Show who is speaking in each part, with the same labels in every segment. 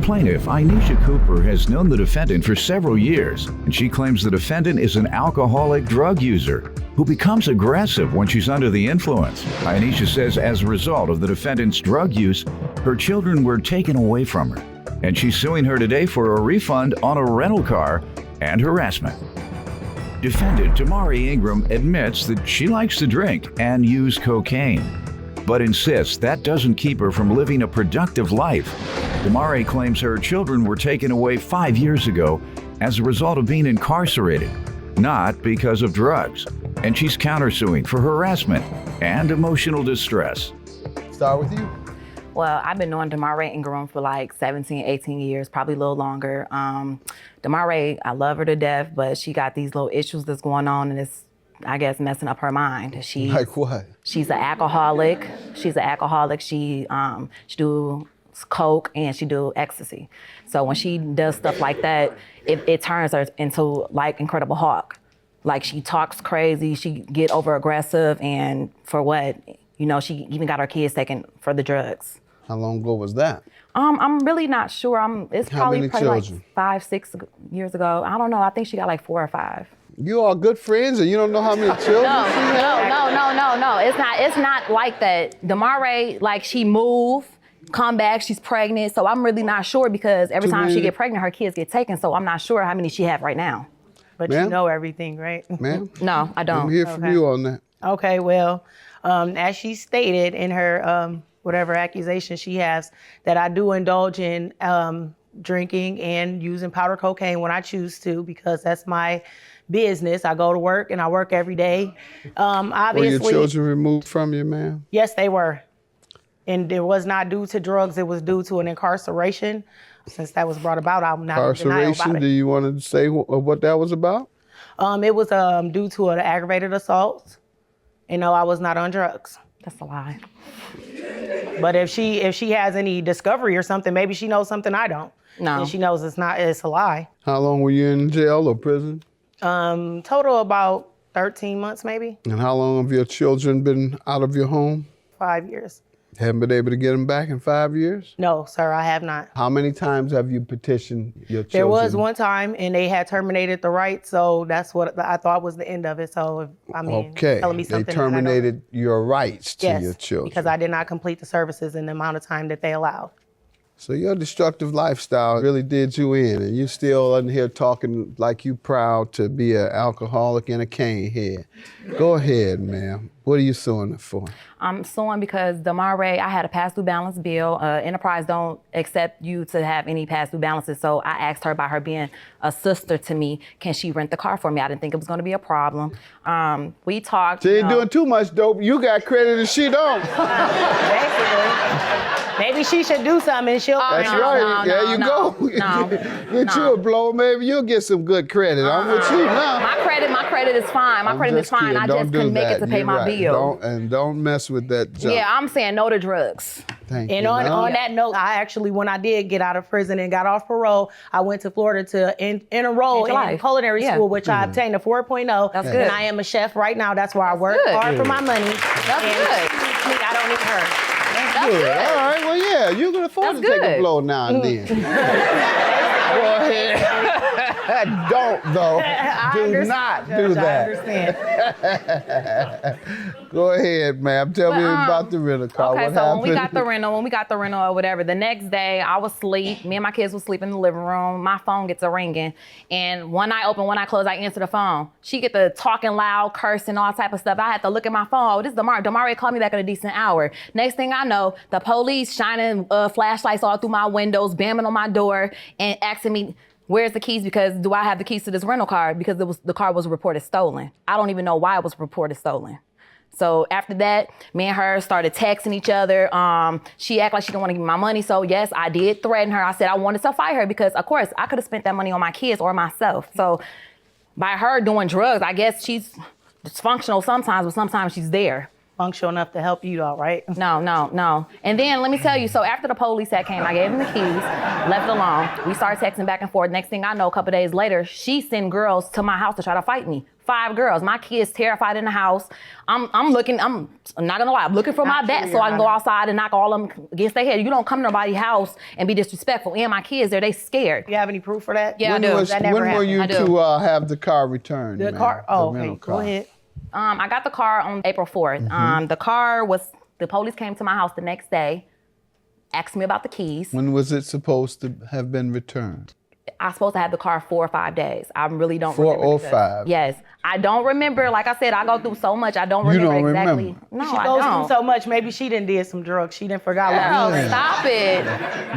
Speaker 1: Plaintiff, Inesha Cooper, has known the defendant for several years, and she claims the defendant is an alcoholic drug user who becomes aggressive when she's under the influence. Inesha says as a result of the defendant's drug use, her children were taken away from her, and she's suing her today for a refund on a rental car and harassment. Defendant Damari Ingram admits that she likes to drink and use cocaine, but insists that doesn't keep her from living a productive life. Damari claims her children were taken away 5 years ago as a result of being incarcerated, not because of drugs, and she's countersuing for harassment and emotional distress.
Speaker 2: Start with you.
Speaker 3: Well, I've been knowing Damari Ingram for like 17, 18 years, probably a little longer. Damari, I love her to death, but she got these little issues that's going on, and it's, I guess, messing up her mind.
Speaker 2: Like what?
Speaker 3: She's an alcoholic. She do coke and she do ecstasy. So when she does stuff like that, it turns her into like Incredible Hulk. Like she talks crazy, she get over aggressive, and for what? You know, she even got her kids taken for the drugs.
Speaker 2: How long ago was that?
Speaker 3: I'm really not sure. It's
Speaker 2: How many
Speaker 3: probably like
Speaker 2: children?
Speaker 3: 5, 6 years ago. I don't know. I think she got like 4 or 5.
Speaker 2: You all good friends and you don't know how many children
Speaker 3: No.
Speaker 2: she has?
Speaker 3: It's not like that. Damari, like she moved, come back, she's pregnant. So I'm really not sure because every time she get pregnant, her kids get taken. So I'm not sure how many she have right now.
Speaker 4: But
Speaker 2: Ma'am?
Speaker 4: you know everything, right?
Speaker 2: Ma'am?
Speaker 3: No, I
Speaker 2: Let
Speaker 3: don't.
Speaker 2: me hear from you on that.
Speaker 4: Okay, well, as she stated in her whatever accusation she has, that I do indulge in drinking and using powder cocaine when I choose to because that's my business. I go to work and I work every day. Obviously,
Speaker 2: Were your children removed from you, ma'am?
Speaker 4: Yes, they were. And it was not due to drugs, it was due to an incarceration. Since that was brought about, I'm not in denial about
Speaker 2: Incarceration,
Speaker 4: it.
Speaker 2: do you want to say what that was about?
Speaker 4: It was due to an aggravated assault. And no, I was not on drugs.
Speaker 3: That's a lie.
Speaker 4: But if she has any discovery or something, maybe she knows something I don't.
Speaker 3: No.
Speaker 4: And she knows it's a lie.
Speaker 2: How long were you in jail or prison?
Speaker 4: Total about 13 months maybe,
Speaker 2: And how long have your children been out of your home?
Speaker 4: 5 years.
Speaker 2: Haven't been able to get them back in 5 years?
Speaker 4: No, sir, I have not.
Speaker 2: How many times have you petitioned your children?
Speaker 4: There was one time and they had terminated the rights, so that's what I thought was the end of it. So,
Speaker 2: Okay,
Speaker 4: telling me
Speaker 2: they
Speaker 4: something that I don't-
Speaker 2: terminated your rights to
Speaker 4: Yes,
Speaker 2: your children.
Speaker 4: because I did not complete the services in the amount of time that they allowed.
Speaker 2: So your destructive lifestyle really did you in, and you still in here talking like you proud to be an alcoholic and a cane head. Go ahead, ma'am. What are you suing her for?
Speaker 3: I'm suing because Damari, I had a pass-through balance bill. Enterprise don't accept you to have any pass-through balances, so I asked her by her being a sister to me, can she rent the car for me? I didn't think it was going to be a problem. We talked.
Speaker 2: She ain't doing too much dope. You got credit and she don't.
Speaker 4: Basically. Maybe she should do something and she'll.
Speaker 2: That's
Speaker 3: no,
Speaker 2: right.
Speaker 3: no,
Speaker 2: There you
Speaker 3: no,
Speaker 2: go.
Speaker 3: no,
Speaker 2: Get you a blow, maybe you'll get some good credit. I'm with you now.
Speaker 3: My credit is fine. My credit is fine.
Speaker 2: kidding.
Speaker 3: I
Speaker 2: Don't
Speaker 3: just
Speaker 2: do
Speaker 3: couldn't make
Speaker 2: that.
Speaker 3: it to pay
Speaker 2: You're
Speaker 3: my
Speaker 2: right.
Speaker 3: bill.
Speaker 2: Don't mess with that junk.
Speaker 3: Yeah, I'm saying no to drugs.
Speaker 2: Thank
Speaker 4: And
Speaker 2: you.
Speaker 4: on that note, I actually, when I did get out of prison and got off parole, I went to Florida to enroll
Speaker 3: Change your
Speaker 4: in
Speaker 3: life.
Speaker 4: culinary
Speaker 3: Yeah.
Speaker 4: school, which I obtained a 4.0.
Speaker 3: That's good.
Speaker 4: And I am a chef right now. That's where I work
Speaker 3: good.
Speaker 4: hard for my money.
Speaker 3: That's
Speaker 4: and
Speaker 3: good.
Speaker 4: excuse me, I don't need her.
Speaker 3: That's
Speaker 2: Good.
Speaker 3: good.
Speaker 2: All right, well, yeah, you can afford
Speaker 3: That's
Speaker 2: to take a
Speaker 3: good.
Speaker 2: blow now and then. Go ahead. Don't, though. Do not do
Speaker 4: Judge, I
Speaker 2: that.
Speaker 4: understand.
Speaker 2: Go ahead, ma'am. Tell me about the rental car.
Speaker 3: Okay,
Speaker 2: What
Speaker 3: so
Speaker 2: happened?
Speaker 3: when we got the rental or whatever, the next day I was asleep. Me and my kids was sleeping in the living room. My phone gets a ringing. And one eye open, one eye closed, I answer the phone. She get the talking loud, cursing, all type of stuff. I had to look at my phone. Oh, this is Damari. Damari called me back in a decent hour. Next thing I know, the police shining flashlights all through my windows, bamming on my door, and asking me, where's the keys? Because do I have the keys to this rental car? Because the car was reported stolen. I don't even know why it was reported stolen. So after that, me and her started texting each other. She acted like she didn't want to give me my money. So yes, I did threaten her. I said I wanted to fight her because of course I could have spent that money on my kids or myself. So by her doing drugs, I guess she's dysfunctional sometimes, but sometimes she's there.
Speaker 4: functional enough to help you out, right?
Speaker 3: No. And then let me tell you, so after the police had came, I gave him the keys, left it alone. We started texting back and forth. Next thing I know, a couple days later, she sent girls to my house to try to fight me. 5 girls. My kids terrified in the house. I'm not gonna lie, I'm looking for my bat so I can go outside and knock all of them against their head. You don't come to nobody's house and be disrespectful. And my kids there, they scared.
Speaker 4: You have any proof for that?
Speaker 3: Yeah, I do.
Speaker 2: When were you to have the car returned?
Speaker 4: The car? Oh, okay. Go ahead.
Speaker 3: I got the car on April 4th. The police came to my house the next day, asked me about the keys.
Speaker 2: When was it supposed to have been returned?
Speaker 3: I was supposed to have the car 4 or 5 days. I really don't remember.
Speaker 2: 4 or 5?
Speaker 3: Yes. I don't remember. Like I said, I go through so much. I don't remember exactly.
Speaker 2: Remember.
Speaker 3: No,
Speaker 4: She
Speaker 3: I
Speaker 4: goes
Speaker 3: don't.
Speaker 4: through so much. Maybe she done did some drugs. She done forgot.
Speaker 3: Girl, stop it.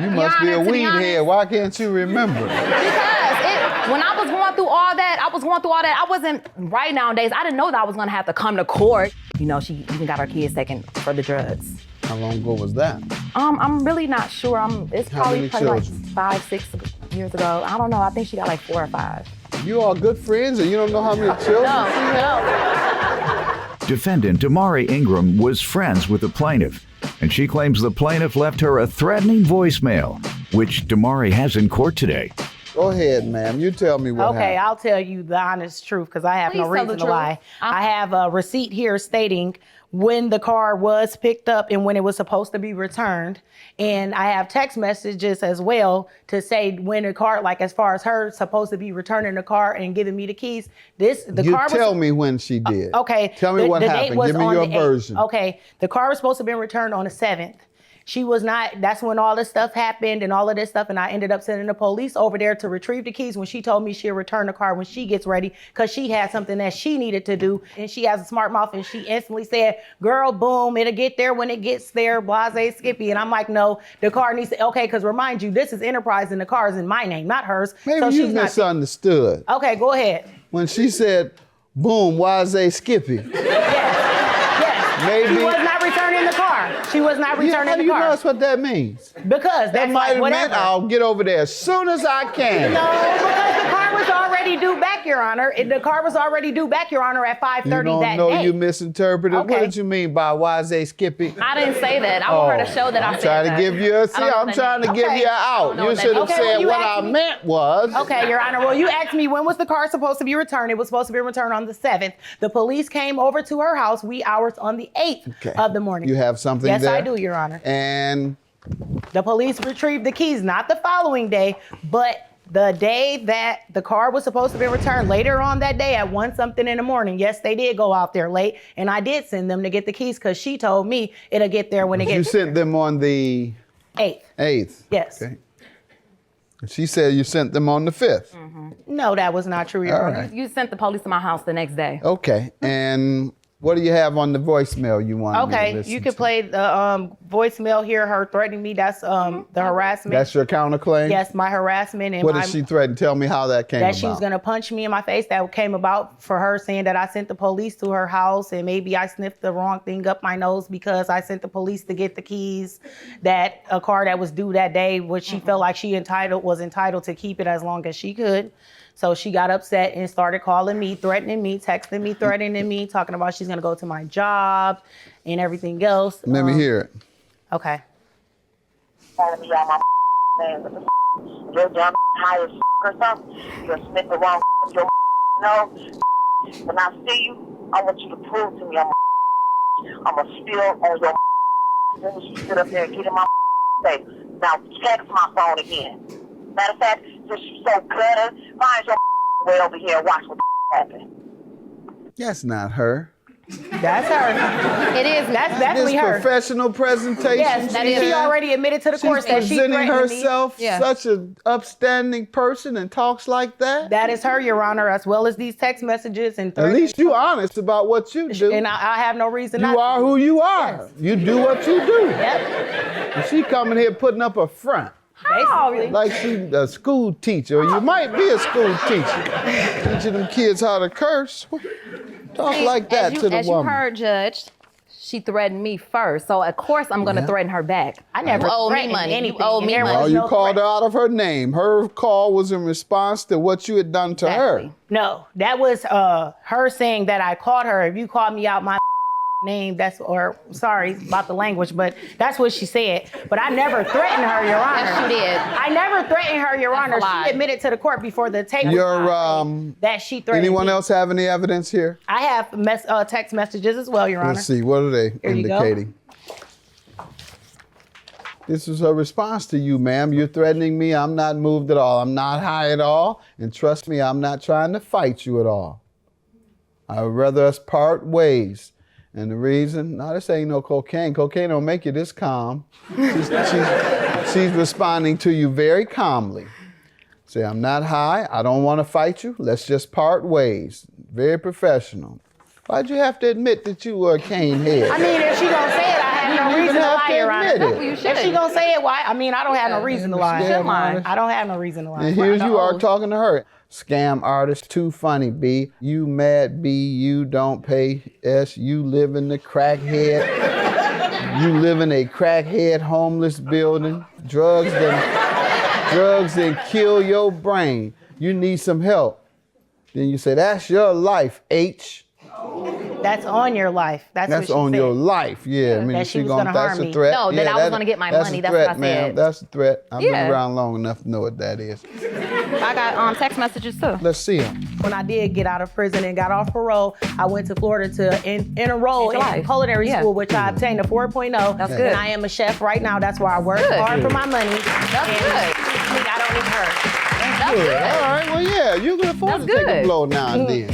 Speaker 2: You must be a
Speaker 3: Honor, to be
Speaker 2: weed
Speaker 3: honest,
Speaker 2: head. Why can't you remember?
Speaker 3: Because when I was going through all that, I wasn't right nowadays. I didn't know that I was going to have to come to court. You know, she even got her kids taken for the drugs.
Speaker 2: How long ago was that?
Speaker 3: I'm really not sure. It's
Speaker 2: How
Speaker 3: probably
Speaker 2: many
Speaker 3: like
Speaker 2: children?
Speaker 3: 5, 6 years ago. I don't know. I think she got like 4 or 5.
Speaker 2: You all good friends and you don't know how many children?
Speaker 3: No.
Speaker 1: Defendant Damari Ingram was friends with the plaintiff, and she claims the plaintiff left her a threatening voicemail, which Damari has in court today.
Speaker 2: Go ahead, ma'am. You tell me what
Speaker 4: Okay,
Speaker 2: happened.
Speaker 4: I'll tell you the honest truth because I have
Speaker 3: Please
Speaker 4: no
Speaker 3: tell
Speaker 4: reason
Speaker 3: the
Speaker 4: to
Speaker 3: truth.
Speaker 4: lie. I have a receipt here stating when the car was picked up and when it was supposed to be returned. And I have text messages as well to say when the car, like as far as her supposed to be returning the car and giving me the keys.
Speaker 2: Tell me when she did.
Speaker 4: Okay.
Speaker 2: Tell me what
Speaker 4: the date
Speaker 2: happened.
Speaker 4: was
Speaker 2: Give me
Speaker 4: on
Speaker 2: your
Speaker 4: the 8th.
Speaker 2: version.
Speaker 4: Okay. The car was supposed to be returned on the 7th. She was not, that's when all this stuff happened and all of this stuff. And I ended up sending the police over there to retrieve the keys when she told me she'll return the car when she gets ready because she had something that she needed to do. And she has a smart mouth and she instantly said, girl, boom, it'll get there when it gets there, blase, Skippy. And I'm like, no, the car needs to, okay, because remind you, this is Enterprise and the car is in my name, not hers.
Speaker 2: Maybe
Speaker 4: so
Speaker 2: you
Speaker 4: she's not.
Speaker 2: misunderstood.
Speaker 4: Okay, go ahead.
Speaker 2: When she said, boom, Wazay Skippy.
Speaker 4: Yes.
Speaker 2: Maybe.
Speaker 4: She was not returning the car. She was not returning
Speaker 2: How do
Speaker 4: the
Speaker 2: you
Speaker 4: car.
Speaker 2: know that's what that means?
Speaker 4: Because
Speaker 2: That
Speaker 4: that's
Speaker 2: might
Speaker 4: like
Speaker 2: have
Speaker 4: whatever.
Speaker 2: meant I'll get over there as soon as I can.
Speaker 4: No, because the car was already due back, Your Honor. The car was already due back, Your Honor, at 5:30
Speaker 2: You don't
Speaker 4: that
Speaker 2: know
Speaker 4: day.
Speaker 2: you misinterpreted.
Speaker 4: Okay.
Speaker 2: What did you mean by Wazay Skippy?
Speaker 3: I didn't say that. I want her to show that I said
Speaker 2: trying
Speaker 3: that.
Speaker 2: to give you a, see,
Speaker 3: I don't know
Speaker 2: I'm
Speaker 3: what
Speaker 2: trying to
Speaker 3: that
Speaker 2: give
Speaker 4: means.
Speaker 2: you an
Speaker 3: I
Speaker 2: out.
Speaker 3: don't know
Speaker 2: You
Speaker 3: what that
Speaker 2: should have
Speaker 3: means.
Speaker 4: Okay, well,
Speaker 2: said
Speaker 4: you
Speaker 2: what
Speaker 4: asked
Speaker 2: I
Speaker 4: me-
Speaker 2: meant was.
Speaker 4: Okay, Your Honor. Well, you asked me when was the car supposed to be returned. It was supposed to be returned on the 7th. The police came over to her house wee hours on the 8th of the morning.
Speaker 2: You have something
Speaker 4: Yes,
Speaker 2: there?
Speaker 4: I do, Your Honor.
Speaker 2: And
Speaker 4: The police retrieved the keys, not the following day, but the day that the car was supposed to be returned, later on that day at 1-something in the morning. Yes, they did go out there late, and I did send them to get the keys because she told me it'll get there when it
Speaker 2: you
Speaker 4: gets
Speaker 2: sent them on the
Speaker 4: 8th.
Speaker 2: 8th.
Speaker 4: Yes.
Speaker 2: Okay. She said you sent them on the 5th.
Speaker 4: No, that was not true, Your
Speaker 2: All
Speaker 4: Honor.
Speaker 2: right.
Speaker 3: You sent the police to my house the next day.
Speaker 2: Okay. And what do you have on the voicemail you want me to
Speaker 4: Okay,
Speaker 2: listen
Speaker 4: you can
Speaker 2: to?
Speaker 4: play the voicemail here, her threatening me. That's the harassment.
Speaker 2: That's your counterclaim?
Speaker 4: Yes, my harassment. And
Speaker 2: What
Speaker 4: my,
Speaker 2: did she threaten? Tell me how that came
Speaker 4: that
Speaker 2: about.
Speaker 4: she was going to punch me in my face. That came about for her saying that I sent the police to her house and maybe I sniffed the wrong thing up my nose because I sent the police to get the keys, that a car that was due that day, which she felt like she was entitled to keep it as long as she could. So she got upset and started calling me, threatening me, texting me, threatening me, talking about she's going to go to my job and everything else.
Speaker 2: Let me hear it.
Speaker 4: Okay.
Speaker 5: Calling me on my name. What the you're dumb high as or something. You're sniffing the wrong your nose. When I see you, I want you to prove to me I'm a spill on your as soon as you sit up there and get in my face. Now text my phone again. Matter of fact, since you so gutter, find your way over here and watch what happens.
Speaker 2: That's not her.
Speaker 4: That's her.
Speaker 3: It is.
Speaker 4: That's definitely
Speaker 2: This
Speaker 4: her.
Speaker 2: professional presentation.
Speaker 4: Yes,
Speaker 3: that
Speaker 2: she
Speaker 3: is.
Speaker 4: she
Speaker 2: had.
Speaker 4: already admitted to the court
Speaker 2: She's
Speaker 4: that she
Speaker 2: presenting
Speaker 4: threatened me.
Speaker 2: herself
Speaker 3: Yeah.
Speaker 2: such an upstanding person and talks like that.
Speaker 4: That is her, Your Honor, as well as these text messages and
Speaker 2: At
Speaker 4: threatening.
Speaker 2: least you honest about what you do.
Speaker 4: And I have no reason not
Speaker 2: You are
Speaker 4: to.
Speaker 2: who you are.
Speaker 4: Yes.
Speaker 2: You do what you do.
Speaker 4: Yep.
Speaker 2: And she coming here putting up a front.
Speaker 4: Basically.
Speaker 2: Like she a school teacher, or you might be a school teacher. Teaching them kids how to curse. Talk like that to the
Speaker 3: as
Speaker 2: woman.
Speaker 3: you heard, Judge, she threatened me first. So, of course, I'm going to threaten her back.
Speaker 4: I never
Speaker 3: You owe me
Speaker 4: threatened
Speaker 3: money.
Speaker 4: anything,
Speaker 3: You owe
Speaker 4: and
Speaker 3: me
Speaker 4: there
Speaker 3: money.
Speaker 2: Oh,
Speaker 4: was
Speaker 2: you
Speaker 4: no
Speaker 2: called her
Speaker 4: threat.
Speaker 2: out of her name. Her call was in response to what you had done to her.
Speaker 3: Exactly.
Speaker 4: No, that was her saying that I called her. If you called me out my name. Or sorry about the language, but that's what she said. But I never threatened her, Your Honor.
Speaker 3: Yes, you did.
Speaker 4: I never threatened her, Your Honor.
Speaker 3: a lie.
Speaker 4: She admitted to the court before the tape that she threatened
Speaker 2: Anyone
Speaker 4: me.
Speaker 2: else have any evidence here?
Speaker 4: I have text messages as well, Your Honor.
Speaker 2: Let's see, what are they
Speaker 4: Here you go.
Speaker 2: indicating? This is her response to you, ma'am. You're threatening me. I'm not moved at all. I'm not high at all. And trust me, I'm not trying to fight you at all. I would rather us part ways. And the reason, no, this ain't no cocaine. Cocaine don't make you this calm. She's responding to you very calmly. Say, I'm not high. I don't want to fight you. Let's just part ways. Very professional. Why'd you have to admit that you were a cane head?
Speaker 4: I mean, if she gonna say it, I have no reason to lie, Your Honor.
Speaker 3: You
Speaker 4: If she gonna say it, why? I mean, I don't have no reason to lie.
Speaker 2: Scam artist.
Speaker 4: I don't have no reason to lie.
Speaker 2: And here you are talking to her. Scam artist, too funny, B. You mad, B. You don't pay, S. You live in the crackhead. You live in a crackhead homeless building. Drugs then kill your brain. You need some help. Then you say, that's your life, H.
Speaker 4: That's on your life. That's what she
Speaker 2: on
Speaker 4: said.
Speaker 2: your life, yeah. I mean,
Speaker 4: That she was gonna
Speaker 2: that's
Speaker 4: harm
Speaker 2: a
Speaker 4: me.
Speaker 2: threat.
Speaker 3: No, that
Speaker 2: yeah,
Speaker 3: I was gonna get my money. That's
Speaker 2: a threat,
Speaker 3: what I
Speaker 2: ma'am.
Speaker 3: said.
Speaker 2: That's a threat. I've
Speaker 3: Yeah.
Speaker 2: been around long enough to know what that is.
Speaker 3: I got text messages too.
Speaker 2: Let's see them.
Speaker 4: When I did get out of prison and got off parole, I went to Florida to enroll
Speaker 3: Change your
Speaker 4: in
Speaker 3: life.
Speaker 4: culinary
Speaker 3: Yeah.
Speaker 4: school, which I obtained a 4.0.
Speaker 3: That's good.
Speaker 4: And I am a chef right now. That's where I work
Speaker 3: Good.
Speaker 4: hard for my money.
Speaker 3: That's
Speaker 4: and
Speaker 3: good.
Speaker 4: I don't need her.
Speaker 3: That's
Speaker 2: Good.
Speaker 3: good.
Speaker 2: All right, well, yeah, you can afford
Speaker 3: That's
Speaker 2: to take a
Speaker 3: good.
Speaker 2: blow now and then.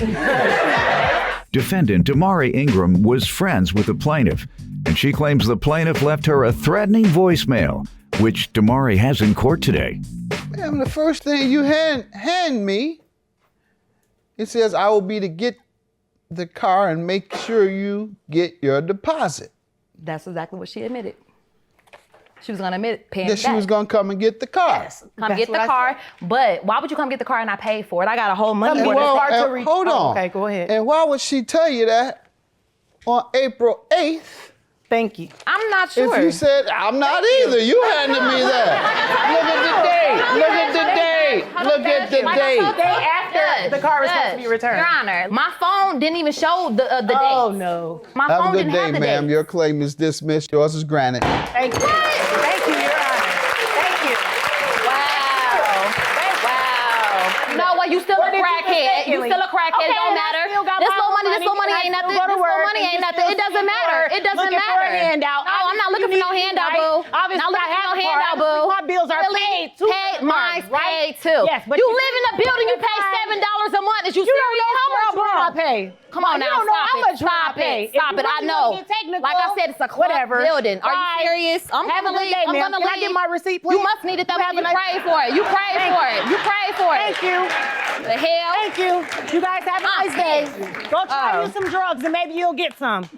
Speaker 1: Defendant Damari Ingram was friends with the plaintiff, and she claims the plaintiff left her a threatening voicemail, which Damari has in court today.
Speaker 2: Ma'am, the first thing you hand me, it says, I will be to get the car and make sure you get your deposit.
Speaker 3: That's exactly what she admitted. She was gonna admit paying
Speaker 2: That
Speaker 3: it
Speaker 2: she was
Speaker 3: back.
Speaker 2: going to come and get the car.
Speaker 3: Come
Speaker 4: That's
Speaker 3: get
Speaker 4: what
Speaker 3: the
Speaker 4: I
Speaker 3: car, but why would you come get the car and I pay for it? I got a whole money
Speaker 4: And
Speaker 3: worth.
Speaker 4: well- hard to
Speaker 2: and
Speaker 4: reach-
Speaker 2: hold
Speaker 4: Oh,
Speaker 2: on.
Speaker 4: okay, go ahead.
Speaker 2: And why would she tell you that on April 8th?
Speaker 4: Thank you.
Speaker 3: I'm not sure.
Speaker 2: If you said, I'm not either, you handed me that. Look at the date. Look at the date. Look at the date.
Speaker 4: Day after the car was supposed to be returned.
Speaker 3: Your Honor, my phone didn't even show the date.
Speaker 4: Oh, no.
Speaker 3: My
Speaker 2: Have
Speaker 3: phone
Speaker 2: a good
Speaker 3: didn't
Speaker 2: day,
Speaker 3: have the
Speaker 2: ma'am.
Speaker 3: date.
Speaker 2: Your claim is dismissed. Yours is granted.
Speaker 4: Thank you. Thank you, Your Honor. Thank you.
Speaker 3: Wow. You know what? You still a
Speaker 4: What did you
Speaker 3: crackhead. You
Speaker 4: mistakenly?
Speaker 3: still a crackhead.
Speaker 4: Okay,
Speaker 3: It don't
Speaker 4: and I
Speaker 3: matter.
Speaker 4: still got
Speaker 3: This
Speaker 4: my
Speaker 3: little
Speaker 4: own
Speaker 3: money, this little money
Speaker 4: and I
Speaker 3: ain't
Speaker 4: still
Speaker 3: nothing.
Speaker 4: go to
Speaker 3: This little
Speaker 4: work
Speaker 3: money
Speaker 4: and
Speaker 3: ain't
Speaker 4: you
Speaker 3: nothing. It
Speaker 4: still
Speaker 3: doesn't
Speaker 4: see me
Speaker 3: matter.
Speaker 4: work,
Speaker 3: It doesn't
Speaker 4: looking for a
Speaker 3: matter.
Speaker 4: handout.
Speaker 3: No, I'm not looking for no
Speaker 4: Obviously,
Speaker 3: handout,
Speaker 4: right?
Speaker 3: boo.
Speaker 4: Obviously,
Speaker 3: Not looking
Speaker 4: I
Speaker 3: for
Speaker 4: have
Speaker 3: no
Speaker 4: a car.
Speaker 3: handout, boo.
Speaker 4: My bills are
Speaker 3: Really?
Speaker 4: paid too.
Speaker 3: Paid. Mine's
Speaker 4: Right?
Speaker 3: paid too.
Speaker 4: Yes, but
Speaker 3: you
Speaker 4: you
Speaker 3: live in a building. You pay $7 a month. Is you
Speaker 4: You don't
Speaker 3: serious?
Speaker 4: know how much rent I pay.
Speaker 3: Come on
Speaker 4: You
Speaker 3: now,
Speaker 4: don't know
Speaker 3: stop
Speaker 4: how
Speaker 3: it.
Speaker 4: much rent I
Speaker 3: Stop
Speaker 4: pay.
Speaker 3: it. Stop
Speaker 4: If
Speaker 3: it.
Speaker 4: you
Speaker 3: I
Speaker 4: really
Speaker 3: know.
Speaker 4: wanna get technical,
Speaker 3: Like I said, it's a club
Speaker 4: whatever.
Speaker 3: building. Are you
Speaker 4: Bye.
Speaker 3: serious? I'm
Speaker 4: Have a
Speaker 3: gonna
Speaker 4: good
Speaker 3: leave.
Speaker 4: day,
Speaker 3: I'm
Speaker 4: ma'am.
Speaker 3: gonna
Speaker 4: Can I
Speaker 3: leave.
Speaker 4: get my receipt,
Speaker 3: You
Speaker 4: please?
Speaker 3: must need it. That
Speaker 4: Have
Speaker 3: you
Speaker 4: a nice-
Speaker 3: prayed for it. You prayed
Speaker 4: Thank
Speaker 3: for
Speaker 4: you.
Speaker 3: it. You prayed for it.
Speaker 4: Thank you.
Speaker 3: The hell?
Speaker 4: Thank you. You guys have a nice day. Go try
Speaker 3: Oh.
Speaker 4: you some drugs and maybe you'll get some.